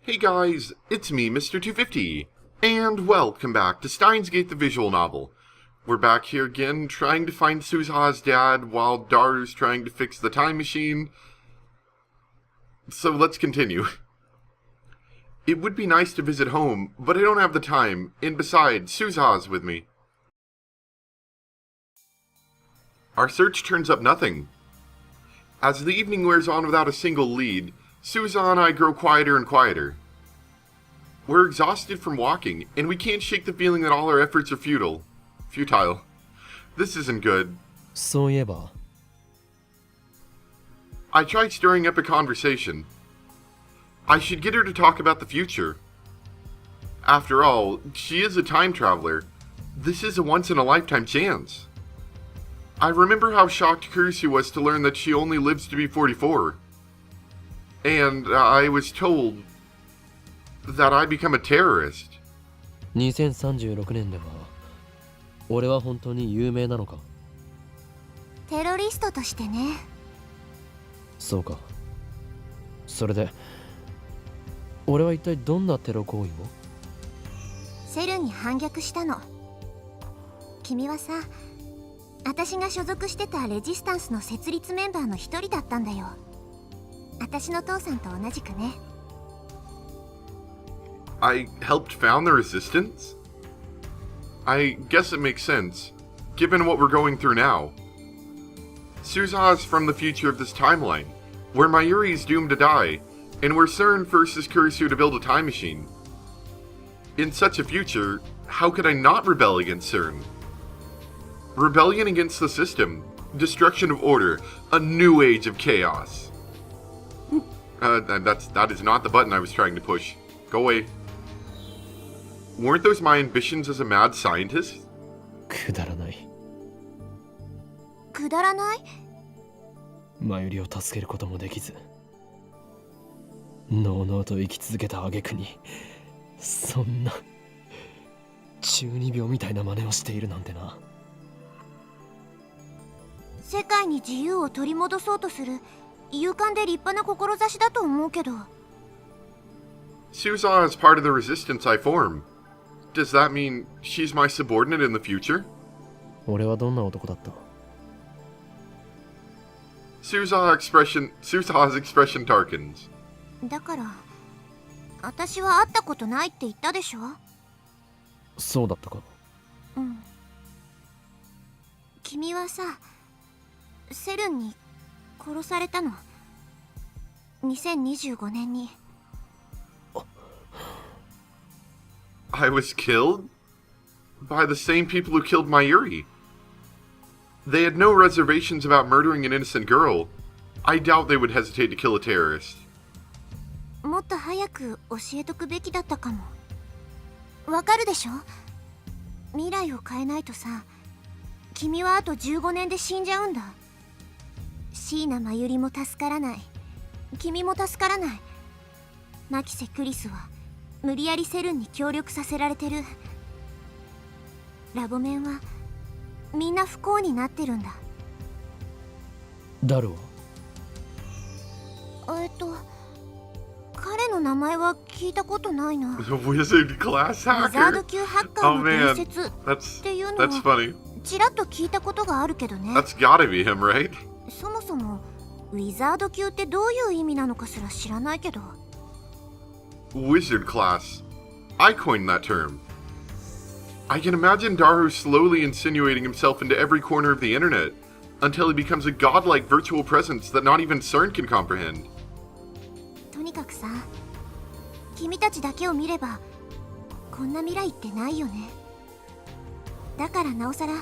Hey guys, it's me, Mr. 250, and welcome back to Steins the visual novel. We're back here again, trying to find Suza's dad while Daru's trying to fix the time machine. So let's continue. It would be nice to visit home, but I don't have the time, and besides, Suza's with me. Our search turns up nothing. As the evening wears on without a single lead, Suza and I grow quieter and quieter. We're exhausted from walking, and we can't shake the feeling that all our efforts are futile. This isn't good. そういえば I tried stirring up a conversation. I should get her to talk about the future. After all, she is a time traveler. This is a once-in-a-lifetime chance. I remember how shocked Kurisu was to learn that she only lives to be 44. And I was told that I become a terrorist. 2036年では俺は本当に有名なのか。テロリストとしてね。そうか。それで俺は一体どんなテロ行為を？セルンに反逆したの。君はさ、私が所属してたレジスタンスの設立メンバーの一人だったんだよ。私の父さんと同じくね。I helped found the resistance? I guess it makes sense, given what we're going through now. Suza is from the future of this timeline, where Mayuri is doomed to die, and where CERN forces Kurisu to build a time machine. In such a future, how could I not rebel against CERN? Rebellion against the system, destruction of order, a new age of chaos. That is not the button I was trying to push. Go away. Weren't those my ambitions as a mad scientist? くだらない。くだらない？マユリを助けることもできず、のうのうと生き続けた挙句に、そんな中二病みたいな真似をしているなんてな。世界に自由を取り戻そうとする勇敢で立派な志だと思うけど。Suza is part of the resistance I form. Does that mean she's my subordinate in the future? 俺はどんな男だった？ Suza's expression darkens. だから、私は会ったことないって言ったでしょ？そうだったか。うん。君はさ、セルンに殺されたの。2025年に。I was killed? By the same people who killed Mayuri. They had no reservations about murdering an innocent girl. I doubt they would hesitate to kill a terrorist. もっと早く教えとくべきだったかも。わかるでしょ？未来を変えないとさ、君はあと15年で死んじゃうんだ。椎名真由里も助からない。君も助からない。マキセ・クリスは無理やりセルンに協力させられてる。ラボメンはみんな不幸になってるんだ。ダルは？彼の名前は聞いたことないな。The wizard class ウィザード hacker? 級ハッカーの伝説っていうのは That's funny. ちらっと聞いたことがあるけどね。 That's gotta be him, right? そもそもウィザード級ってどういう意味なのかすら知らないけど。Wizard class. I coined that term. I can imagine Daru slowly insinuating himself into every corner of the internet until he becomes a godlike virtual presence that not even CERN can comprehend. とにかくさ、君たちだけを見ればこんな未来ってないよね。だからなおさら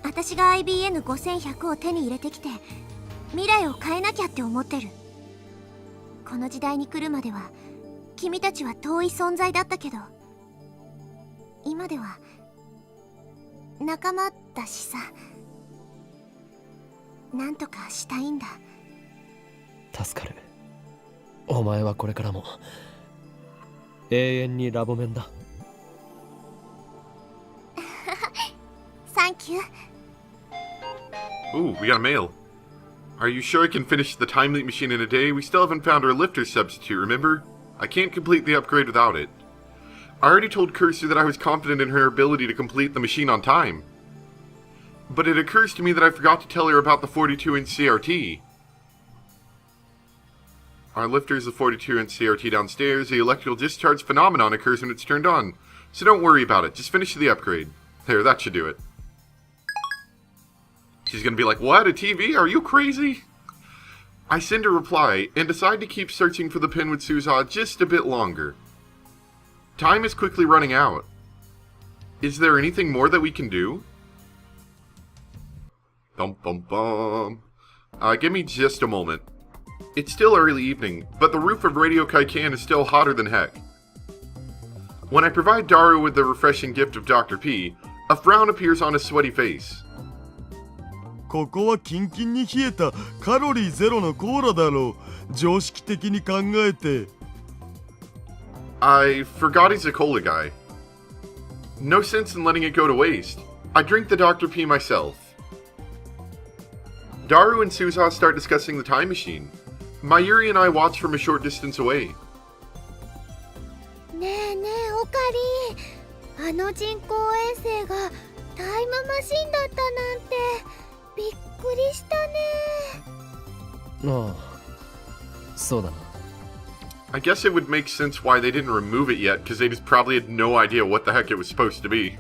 私が IBN5100 を手に入れてきて未来を変えなきゃって思ってる。この時代に来るまでは君たちは遠い存在だったけど、今では仲間だしさ、なんとかしたいんだ。助かる。お前はこれからも永遠にラボメンだ。サンキュー。 Ooh, we got a mail. Are you sure I can finish the time leap machine in a day? We still haven't found our lifter substitute, remember? I can't complete the upgrade without it. I already told Cursor that I was confident in her ability to complete the machine on time. But it occurs to me that I forgot to tell her about the 42-inch CRT. Our lifter is the 42-inch CRT downstairs. The electrical discharge phenomenon occurs when it's turned on. So don't worry about it. Just finish the upgrade. There, that should do it. She's gonna be like, what? A TV? Are you crazy? I send a reply and decide to keep searching for the pin with Suza just a bit longer. Time is quickly running out. Is there anything more that we can do? Bum bum bum. Give me just a moment. It's still early evening, but the roof of Radio Kaikan is still hotter than heck. When I provide Daru with the refreshing gift of Dr. P, a frown appears on his sweaty face. ここはキンキンに冷えたカロリーゼロのコーラだろう。常識的に考えて。I forgot he's a cola guy. No sense in letting it go to waste. I drink the Dr. P myself. Daru and Suza start discussing the time machine. Mayuri and I watch from a short distance away. ねえねえオカリー、あの人工衛星がタイムマシンだったなんてびっくりしたね。ああ、そうだな。I guess it would make sense why they didn't remove it yet, because they just probably had no idea what the heck it was supposed to be.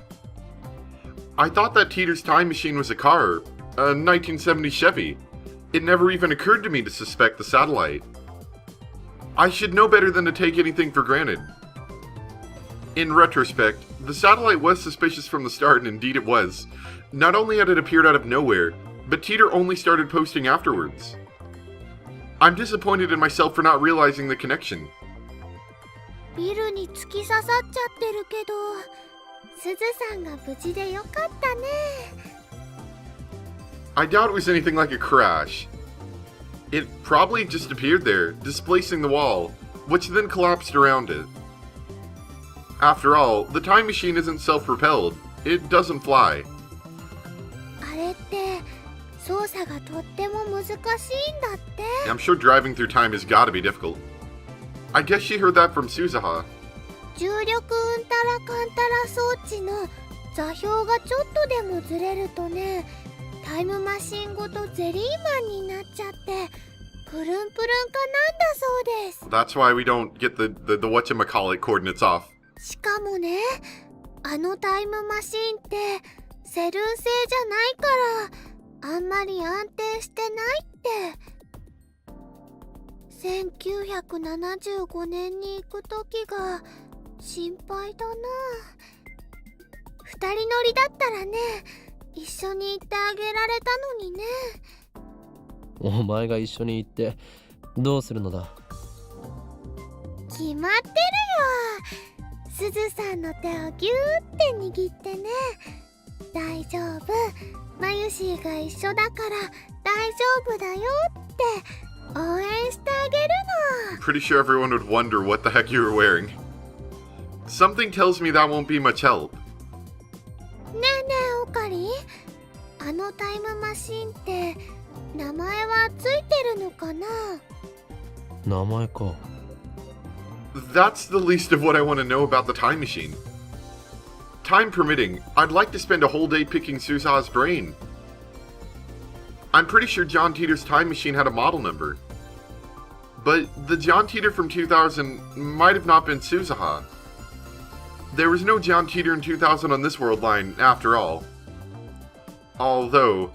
I thought that Teeter's time machine was a car, a 1970 Chevy. It never even occurred to me to suspect the satellite. I should know better than to take anything for granted. In retrospect, the satellite was suspicious from the start, and indeed it was. Not only had it appeared out of nowhere, but Teeter only started posting afterwards. I'm disappointed in myself for not realizing the connection. ビルに突き刺さっちゃってるけど、すずさんが無事でよかったね。I doubt it was anything like a crash. It probably just appeared there, displacing the wall, which then collapsed around it. After all, the time machine isn't self-propelled. It doesn't fly. あれって操作がとっても難しいんだって。I'm sure driving through time has gotta be difficult. I guess she heard that from Suzaha. 重力うんたらかんたら装置の座標がちょっとでもずれるとね、タイムマシンごとゼリーマンになっちゃってプルンプルンかなんだそうです。 That's why we don't get the whatchamacallit coordinates off. しかもね、あのタイムマシンってセルン製じゃないからあんまり安定してないって。1975年に行く時が心配だな。二人乗りだったらね、一緒に行ってあげられたのにね。お前が一緒に行ってどうするのだ。決まってるよ。すずさんの手をギューって握ってね。大丈夫、マユシーが一緒だから大丈夫だよって応援してあげるの。 Pretty sure everyone would wonder what the heck you were wearing. Something tells me that won't be much help. ねえねえオカリ、あのタイムマシンって名前はついてるのかな。名前か。That's the least of what I want to know about the time machine. Time permitting, I'd like to spend a whole day picking Suza's brain. I'm pretty sure John Teeter's time machine had a model number. But the John Teeter from 2000 might have not been Suzaha. There was no John Teeter in 2000 on this world line, after all. Although,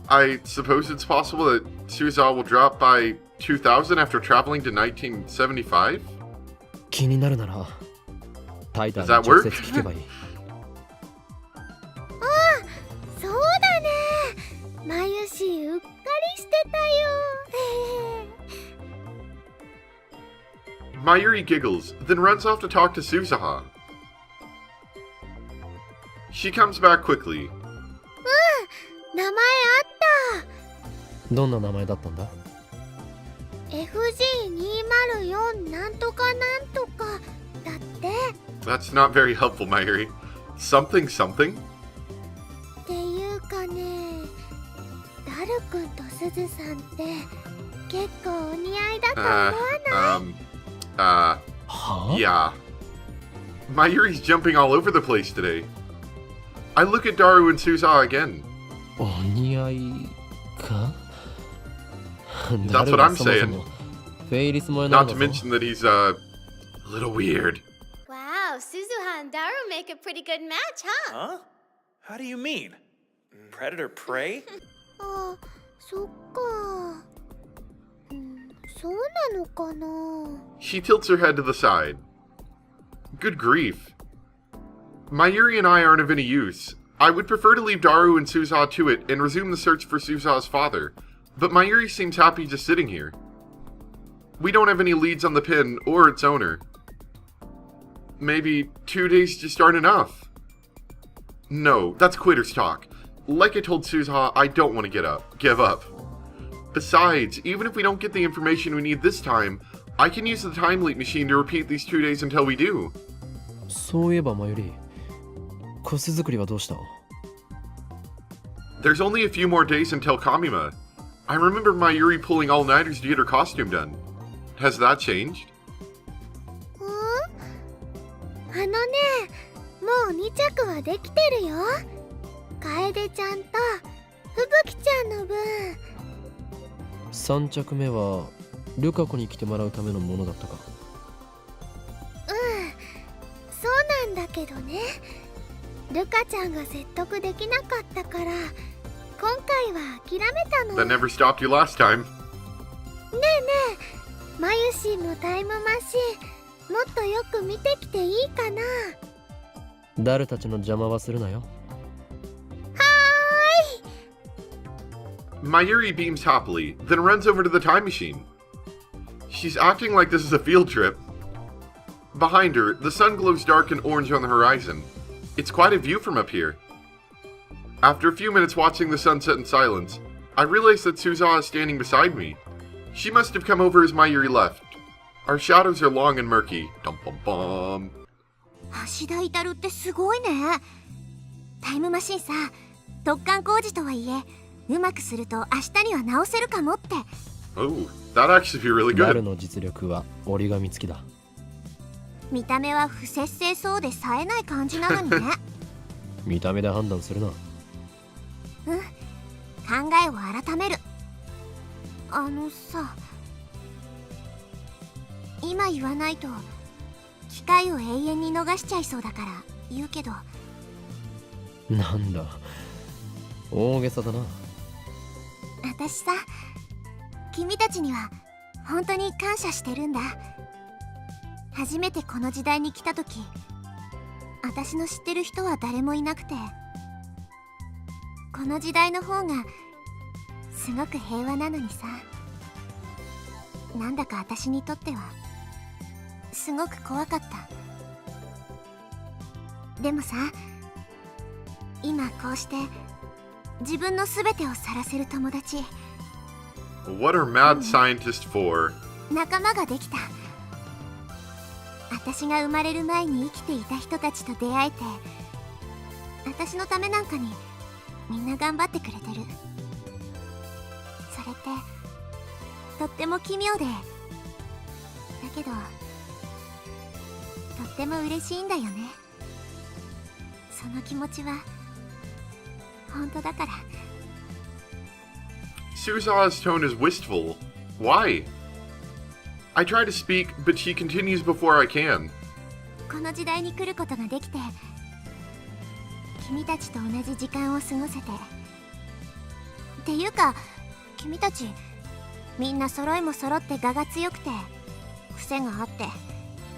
I suppose it's possible that Suzaha will drop by 2000 after traveling to 1975? 気になるならタイタンに Does that 直 work? 接聞けばいい。あ、そうだね。マユシーうっかりしてたよ。Mayuri giggles, then runs off to talk to Suzaha. She comes back quickly. 名前あった。どんな名前だったんだ。 FG204 なんとかなんとかだって。 That's not very helpful, Mayuri. Something something? っていうかね、ダル君とすずさんって結構お似合いだと思わない？はあ Yeah. Mayuri's jumping all over the place today. I look at Daru and Suza again. お似合いか That's what I'm saying. フェイリス萌えなん Not だ to ぞ mention that he's, a little weird. Wow, Suzuha and Daru make a pretty good match, huh? Huh? How do you mean? Predator prey? あ、そっか。そうなのかな。 She tilts her head to the side. Good grief. Mayuri and I aren't of any use. I would prefer to leave Daru and Suza to it and resume the search for Suza's father, but Mayuri seems happy just sitting here. We don't have any leads on the pin or its owner. Maybe 2 days just aren't enough. No, that's quitter's talk. Like I told Suza, I don't want to give up. Besides, even if we don't get the information we need this time, I can use the time leap machine to repeat these 2 days until we do. そういえばマユリコス作りはどうした There's only a few more days until Kamima. I remember Mayuri pulling all-nighters to get her costume done. Has that changed? あのね、もう2着はできてるよ。楓ちゃんと吹雪ちゃんの分。3着目はルカ子に来てもらうためのものだったかそうなんだけどね。ルカちゃんが説得できなかったから今回は諦めたの。 That never stopped you last time. ねえねえ、マユシンのタイムマシンもっとよく見てきていいかな。ダルたちの邪魔はするなよ Mayuri beams happily, then runs over to the time machine. She's acting like this is a field trip. Behind her, the sun glows dark and orange on the horizon. It's quite a view from up here. After a few minutes watching the sunset in silence, I realize that Suza is standing beside me. She must have come over as Mayuri left. Our shadows are long and murky. Dum bum bum. 橋田至ってすごいね。タイムマシンさ、突貫工事とはいえうまくすると明日には直せるかもって。 Oh, that'd actually be really ダル good. の実力は折り紙付きだ見た目は不摂生そうで冴えない感じなのにね。見た目で判断するな考えを改める。あのさ、今言わないと機会を永遠に逃しちゃいそうだから言うけど。なんだ大げさだな私さ、君たちには本当に感謝してるんだ。初めてこの時代に来た時、私の知ってる人は誰もいなくて、この時代の方がすごく平和なのにさ、なんだか私にとってはすごく怖かった。でもさ、今こうして自分の全てを晒せる友達、 What are mad scientists for? 仲間ができた。私が生まれる前に生きていた人たちと出会えて、私のためなんかにみんな頑張ってくれてる。それってとっても奇妙で、だけどとっても嬉しいんだよね。その気持ちは本当だから。 Suza's tone is wistful. Why? I try to speak, but she continues before I can. この時代に来ることができて、君たちと同じ時間を過ごせて。っていうか、君たちみんな揃いも揃って我が強くて、癖があって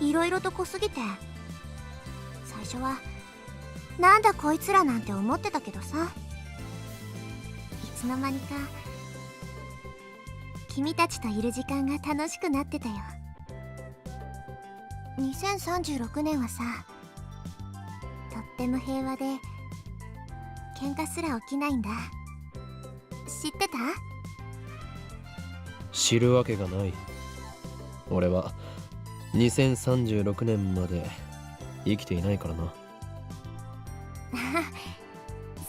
いろいろと濃すぎて、最初はなんだこいつらなんて思ってたけどさ、いつの間にか君たちといる時間が楽しくなってたよ。2036年はさ、とっても平和で喧嘩すら起きないんだ。知ってた？知るわけがない俺は2036年まで生きていないからな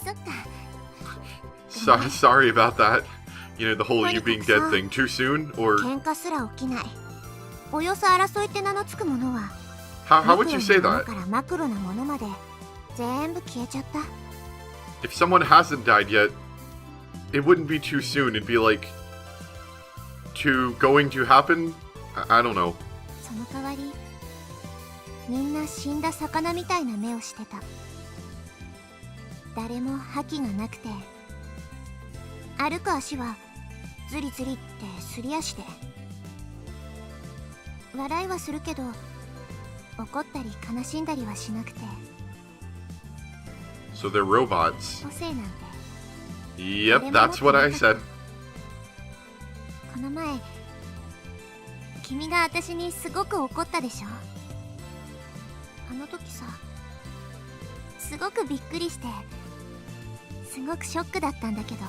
そっか。 Sorry about that. You know, the whole you being dead thing. Too soon? Or 喧嘩すら起きない。およそ争いって名の付くものは How would you say ミクロなもの that? からマクロなものまで全部消えちゃった。 If someone hasn't died yet, it wouldn't be too soon. It'd be like going to happen. I don't know. その代わりみんな死んだ魚みたいな目をしてた。誰も覇気がなくて、歩く足はズリズリってすり足で、笑いはするけど怒ったり悲しんだりはしなくて。 So they're robots. 個性なんて Yep, that's what I said. この前君が私にすごく怒ったでしょ。あの時さ、すごくびっくりして、すごくショックだったんだけど。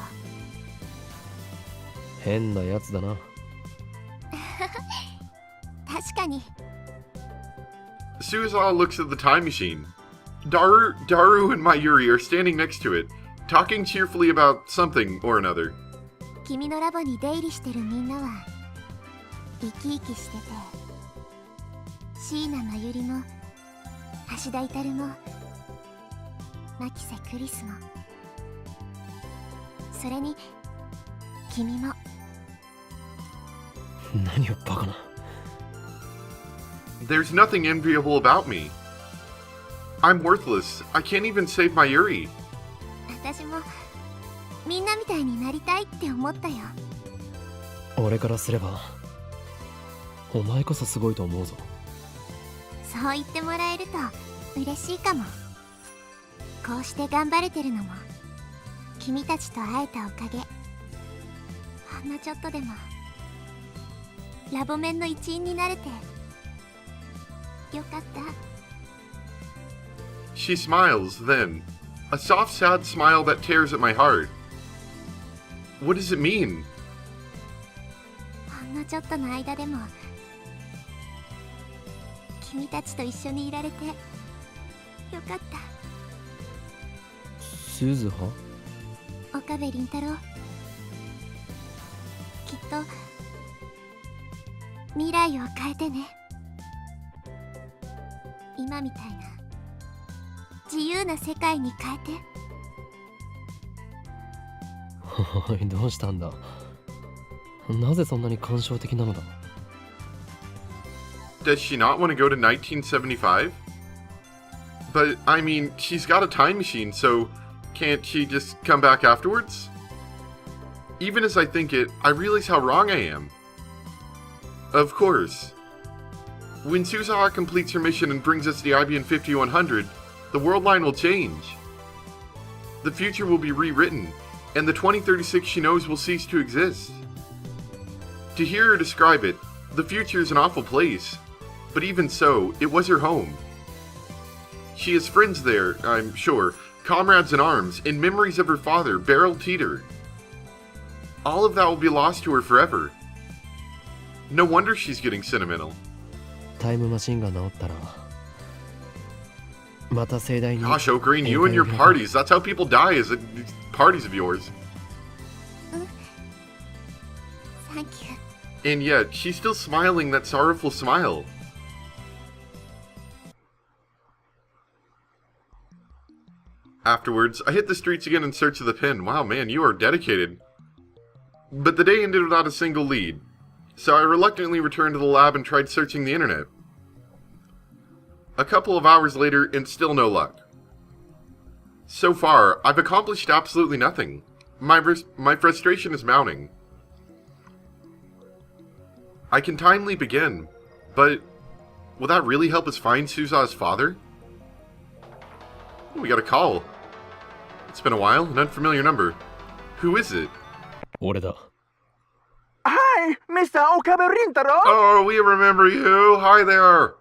変なやつだな。確かに。 Suizawa looks at the time machine. Daru and Mayuri are standing next to it, talking cheerfully about something or another. 君のラボに出入りしてるみんなは生き生きしてて、椎名真由里も橋田至も牧瀬クリスも、それに君も。何をバカな。 There's nothing enviable about me. I'm worthless. I can't even save Mayuri. 私もみんなみたいになりたいって思ったよ。俺からすればお前こそすごいと思うぞ。そう言ってもらえると嬉しいかも。こうして頑張れてるのも君たちと会えたおかげ。ほんのちょっとでもラボメンの一員になれてよかった。 She smiles, then. A soft, sad smile that tears at my heart. What does it mean? ほんのちょっとの間でも君たちと一緒にいられてよかった。鈴葉？岡部倫太郎、きっと未来を変えてね。今みたいな自由な世界に変えて。おい、どうしたんだ。なぜそんなに感傷的なのだ。 Does she not want to go to 1975? But, I mean, she's got a time machine, so can't she just come back afterwards? Even as I think it, I realize how wrong I am. Of course. When Suzaha completes her mission and brings us the IBN 5100, the world line will change. The future will be rewritten, and the 2036 she knows will cease to exist. To hear her describe it, the future is an awful place, but even so, it was her home. She has friends there, I'm sure, comrades in arms, and memories of her father, Beryl Teeter. All of that will be lost to her forever. No wonder she's getting sentimental. タイムマシンが治ったらまた盛大に。 Gosh, O'Green, you and your parties, that's how people die, is at parties of yours. Thank you. And yet, she's still smiling that sorrowful smile. Afterwards, I hit the streets again in search of the pin. Wow, man, you are dedicated. But the day ended without a single lead, so I reluctantly returned to the lab and tried searching the internet. A couple of hours later, and still no luck. So far, I've accomplished absolutely nothing. My frustration is mounting. I can time leap again, but will that really help us find Suza's father? We got a call. It's been a while, an unfamiliar number. Who is it? 俺だ。 Hi, Mr. Okabe Rintaro! Oh, we remember you. Hi there.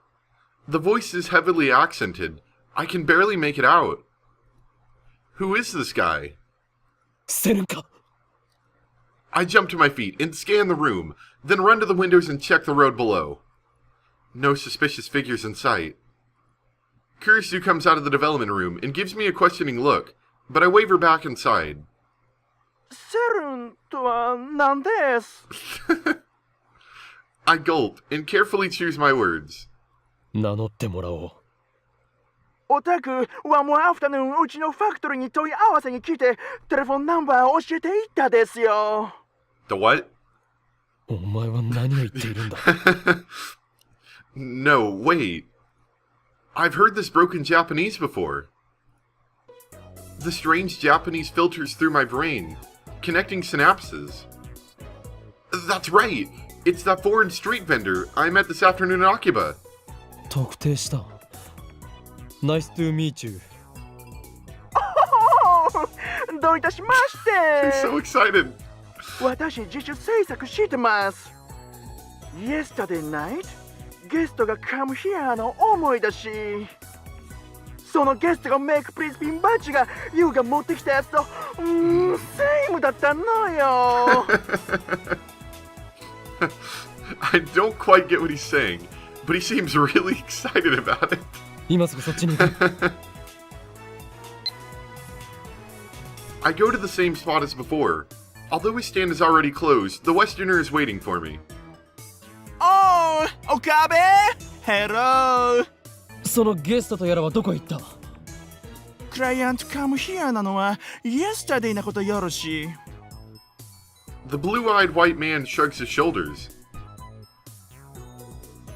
The voice is heavily accented. I can barely make it out. Who is this guy? 捨てるんか。 I jump to my feet and scan the room, then run to the windows and check the road below. No suspicious figures in sight. Kurisu comes out of the development room and gives me a questioning look, but I wave her back inside. セルンとは何です？ I gulp and carefully choose my words. 名乗ってもらおう。オタクはもうアフタヌーンうちのファクトリーに問い合わせに来てテレフォンナンバーを教えていったですよ。The what? お前は何を言っているんだ。No, wait. I've heard this broken Japanese before. The strange Japanese filters through my brain, connecting synapses. That's right! It's that foreign street vendor I met this afternoon in Akiba. 特定した。Nice to meet you. どういたしまし I'm て。 so excited. 私自主制作してます。Yesterday night ゲストがカムヒアの思い出し、そのゲストがメイクプリズピンバッジがユウが持ってきたやつとセイムだったのよ。I don't quite get what he's saying, but he seems really excited about it. 今すぐそっちに行く。I go to the same spot as before. Although his stand is already closed, the Westerner is waiting for me. Oh, Okabe! Hello! そのゲストとやらはどこへ行った？クライアントカムヒアなのは yesterday なことよろしい。The blue-eyed white man shrugs his shoulders.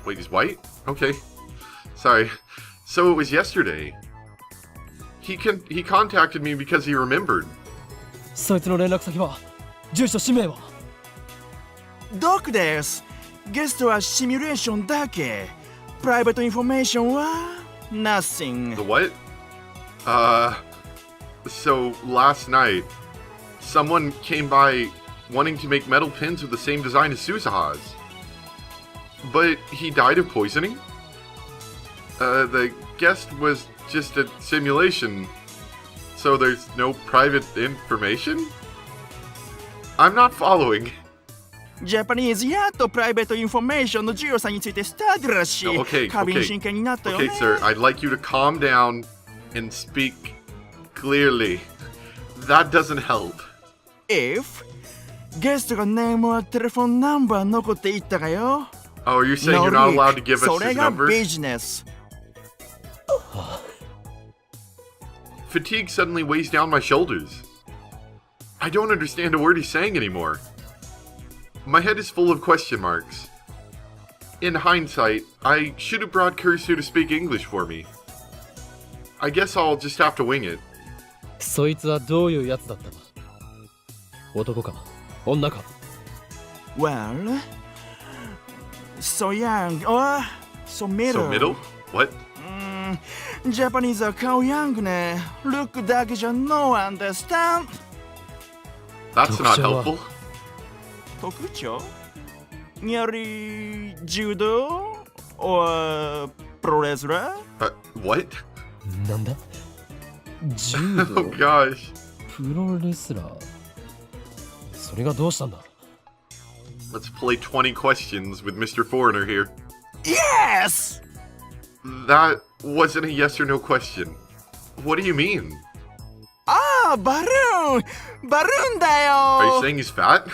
Wait, he's white? Okay. Sorry. So it was yesterday. He contacted me because he remembered. そいつの連絡先は？住所氏名は？ドクです。ゲストはシミュレーションだけ。プライベートインフォメーションは nothing. The what? So last night, someone came by wanting to make metal pins with the same design as Susaha's. But he died of poisoning? The guest was just a simulation, so there's no private information? I'm not following. ジャパニーズやっとプライベートインフォメーションの重要さについてスタディらしい。 No, okay, 過敏真剣になったよね。 Okay, sir, I'd like you to calm down and speak clearly. That doesn't help. If ゲストがネームはテレフォンナンバー残っていったかよ。Oh, you're saying you're not allowed to give us それ his が number? ビジネス。Fatigue suddenly weighs down my shoulders. I don't understand a word he's saying anymore. My head is full of question marks. In hindsight, I should have brought Kursu to speak English for me. I guess I'll just have to wing it. そいつはどういうやつだった？男か？女か？ Well, so young or so middle. So middle? What? ジャパニーズは顔ヤングね。ルックだけじゃ no understand. That's not helpful. 特徴やはり柔道 or プロレスラー What? なんだ？柔 Oh 道？ gosh. プロレスラー？それがどうしたんだ？ Let's play 20 questions with Mr. Foreigner here. Yes! That wasn't a yes or no question. What do you mean? ああ、バルーンバルーンだ Are you よ saying he's fat?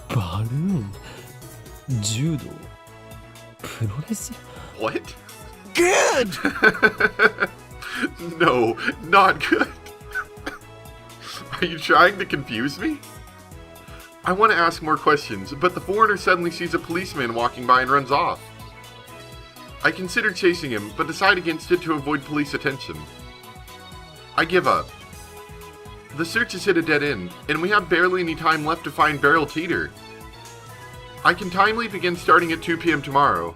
バルーン？柔道？プロレス？ What? Good! No, not good. Are you trying to confuse me? I want to ask more questions, but the foreigner suddenly sees a policeman walking by and runs off. I consider chasing him, but decide against it to avoid police attention. I give up. The search has hit a dead end, and we have barely any time left to find Beryl Teeter. I can time leap again starting at 2 p.m. tomorrow.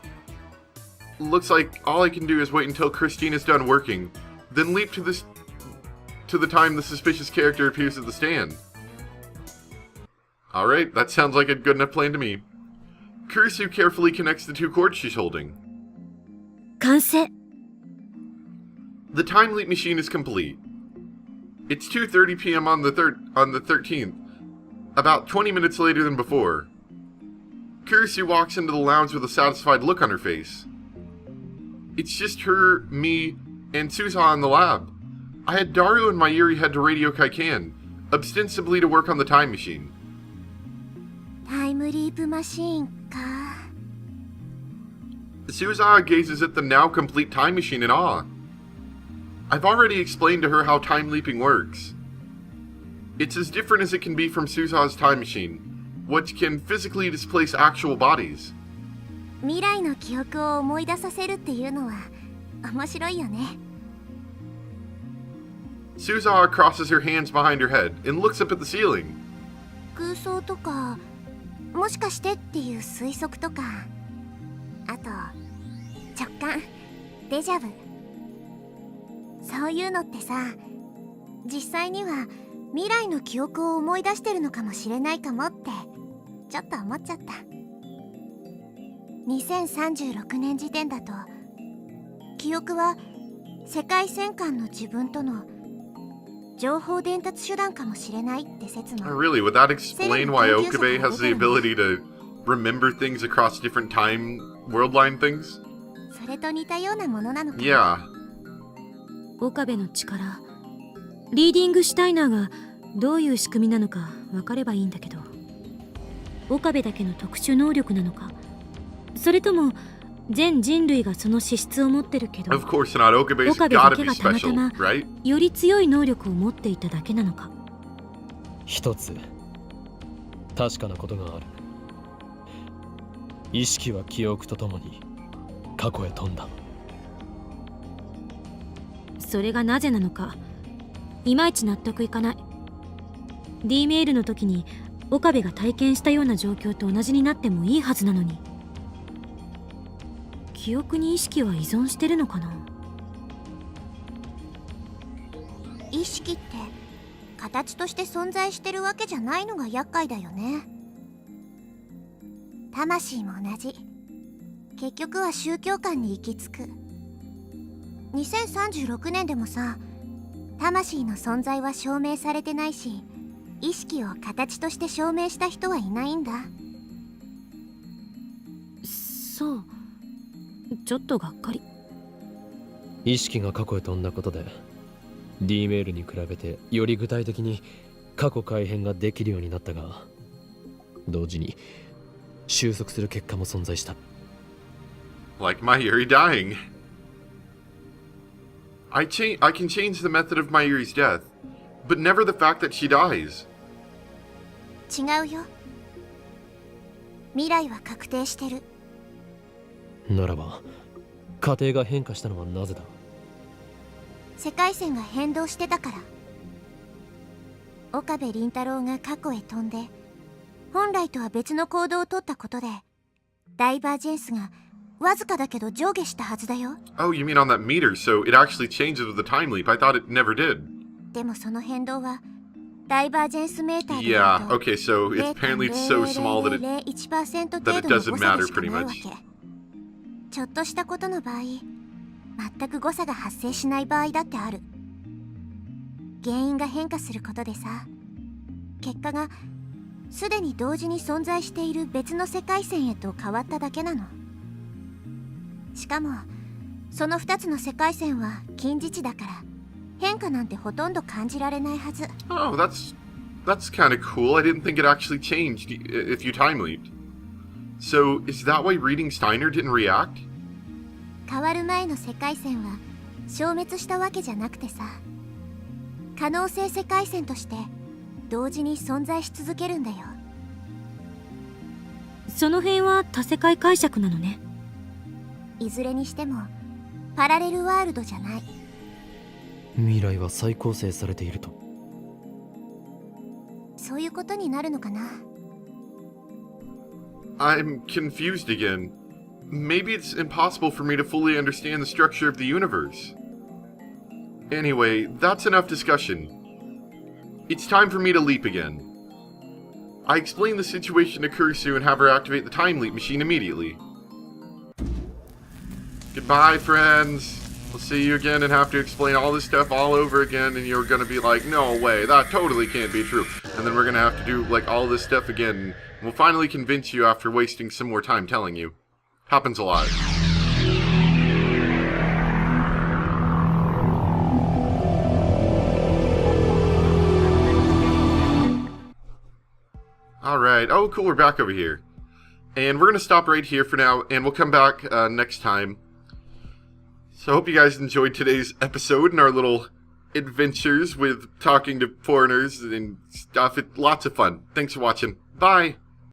Looks like all I can do is wait until Christina's done working, then leap to the time the suspicious character appears at the stand. Alright, that sounds like a good enough plan to me. Kurisu carefully connects the two cords she's holding. 完成。 The time leap machine is complete. It's 2:30 p.m. on the 13th, about 20 minutes later than before. Kurisu walks into the lounge with a satisfied look on her face. It's just her, me, and Suza in the lab. I had Daru and Mayuri head to Radio Kaikan, ostensibly to work on the time machine. タイムリープマシーンか。Suza gazes at the now complete time machine in awe. I've already explained to her how time leaping works. It's as different as it can be from Suza's time machine, which can physically displace actual bodies. 未来の記憶を思い出させるっていうのは面白いよね。Suza crosses her hands behind her head and looks up at the ceiling. 空想とか、もしかしてっていう推測とか、あと直感、デジャブ、そういうのってさ、実際には未来の記憶を思い出してるのかもしれないかもってちょっと思っちゃった。2036年時点だと記憶は世界戦艦の自分との情報伝達手段かもしれないって説も。Really? Would that explain why Okabe has the ability to remember things across different time world line things? それと似たようなものなのか。Yeah. 岡部の力、リーディングシュタイナーがどういう仕組みなのか分かればいいんだけど、岡部だけの特殊能力なのか、それとも全人類がその資質を持ってるけど、 Of course not. Okabe's 岡部だ gotta け be がたまた special, ま right? より強い能力を持っていただけなのか。一つ確かなことがある。意識は記憶とともに過去へ飛んだ。それがなぜなのかいまいち納得いかない。 D メールの時に岡部が体験したような状況と同じになってもいいはずなのに、記憶に意識は依存してるのかな。意識って形として存在してるわけじゃないのが厄介だよね。魂も同じ。結局は宗教観に行き着く。2036年でもさ、魂の存在は証明されてないし、意識を形として証明した人はいないんだ。そう、ちょっとがっかり。意識が過去へ飛んだことで D メールに比べてより具体的に過去改変ができるようになったが、同時に収束する結果も存在した。 Like Mayuri dying. I can change the method of Mayuri's death, but never the fact that she dies. 違うよ。未来は確定してる。ならば過程が変化したのはなぜだ。世界線が変動してたから。岡部倫太郎が過去へ飛んで本来とは別の行動をとったことでダイバージェンスがわずかだけど上下したはずだよ。 Oh, you mean on that meter, so it actually changes with the time leap. I thought it never did. でもその変動はダイバージェンスメーターで Yeah, okay, so apparently it's so small that it 0.0001% 程 that it 度の doesn't 誤差で matter しか pretty ないわ much. け。ちょっとしたことの場合、全く誤差が発生しない場合だってある。原因が変化することでさ、結果がすでに同時に存在している別の世界線へと変わっただけなの。しかもその2つの世界線は近似値だから変化なんてほとんど感じられないはず。 Oh, that's kind of cool. I didn't think it actually changed if you time leaped. So, is that why reading Steiner didn't react? 変わる前の世界線は消滅したわけじゃなくてさ、可能性世界線として同時に存在し続けるんだよ。その辺は多世界解釈なのね。いずれにしてもパラレルワールドじゃない。未来は再構成されていると。そういうことになるのかな。I'm confused again. Maybe it's impossible for me to fully understand the structure of the universe. Anyway, that's enough discussion. It's time for me to leap again. I explain the situation to Kurisu and have her activate the time leap machine immediately. Goodbye, friends. We'll see you again and have to explain all this stuff all over again, and you're gonna be like, no way, that totally can't be true. And then we're gonna have to do, like, all this stuff again, and we'll finally convince you after wasting some more time telling you. Happens a lot. Alright, oh cool, we're back over here. And we're going to stop right here for now, and we'll come back next time. So I hope you guys enjoyed today's episode and our little adventures with talking to foreigners and stuff. Lots of fun. Thanks for watching. Bye!